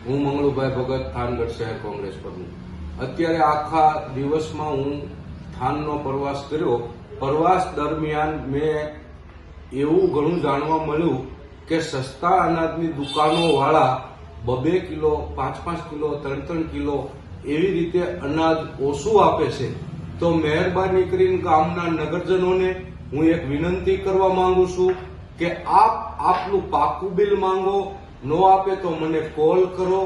હું મંગળુભાઈ ભગત, થાનગઢ શહેર કોંગ્રેસ પ્રમુખ. અત્યારે આખા દિવસમાં હું થાનનો પ્રવાસ કર્યો. પ્રવાસ દરમિયાન મેં એવું ઘણું જાણવા મળ્યું કે સસ્તા અનાજની દુકાનોવાળા 2 કિલો, 5 કિલો, 3 કિલો એવી રીતે અનાજ ઓછું આપે છે. તો મહેરબાની કરીને ગામના નગરજનોને હું એક વિનંતી કરવા માંગુ છું કે આપનું પાકું બિલ માંગો, ન આપે તો મને કોલ કરો.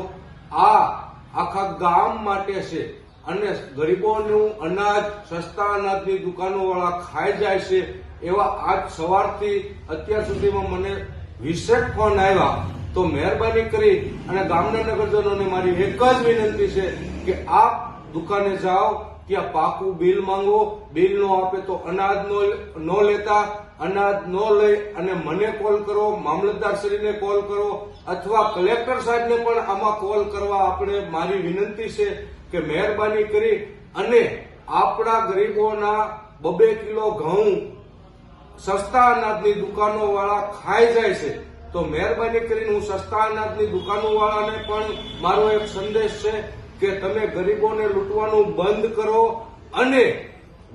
આ આખા ગામ માટે છે અને ગરીબોનું અનાજ સસ્તા અનાજની દુકાનોવાળા ખાઈ જાય છે. એવા આજ સવારથી અત્યાર સુધીમાં મને 20 ફોન આવ્યા. તો મહેરબાની કરી અને ગામના નગરજનોને મારી એક જ વિનંતી છે કે આપ દુકાને જાઓ, ત્યાં પાકું બિલ માંગો. બિલ નો આપે તો અનાજ નો લેતા, અનાજ નો લઈ અને મને કોલ કરો, મામલતદારશ્રીને કોલ કરો અથવા કલેક્ટર સાહેબને પણ આમાં કોલ કરવા આપણે મારી વિનંતી છે કે મહેરબાની કરી અને આપણા ગરીબોના 2 કિલો ઘઉં સસ્તા અનાજની દુકાનો વાળા ખાઈ જાય છે. તો મહેરબાની કરીને હું સસ્તા અનાજની દુકાનો વાળાને પણ મારો એક સંદેશ છે કે તમે ગરીબોને લૂંટવાનું બંધ કરો અને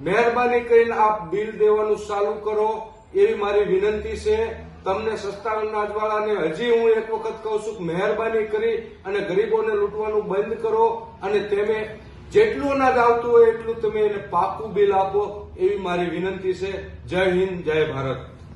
મહેરબાની કરીને આપ બિલ દેવાનું ચાલુ કરો એવી મારી વિનંતી છે. તમને સસ્તા અનાજવાળાને હજી હું એક વખત કહું છું કે મહેરબાની કરી અને ગરીબોને લૂંટવાનું બંધ કરો અને તમે જેટલું અનાજ આવતું હોય એટલું તમે એને પાકું બિલ આપો એવી મારી વિનંતી છે. જય હિન્દ, જય ભારત.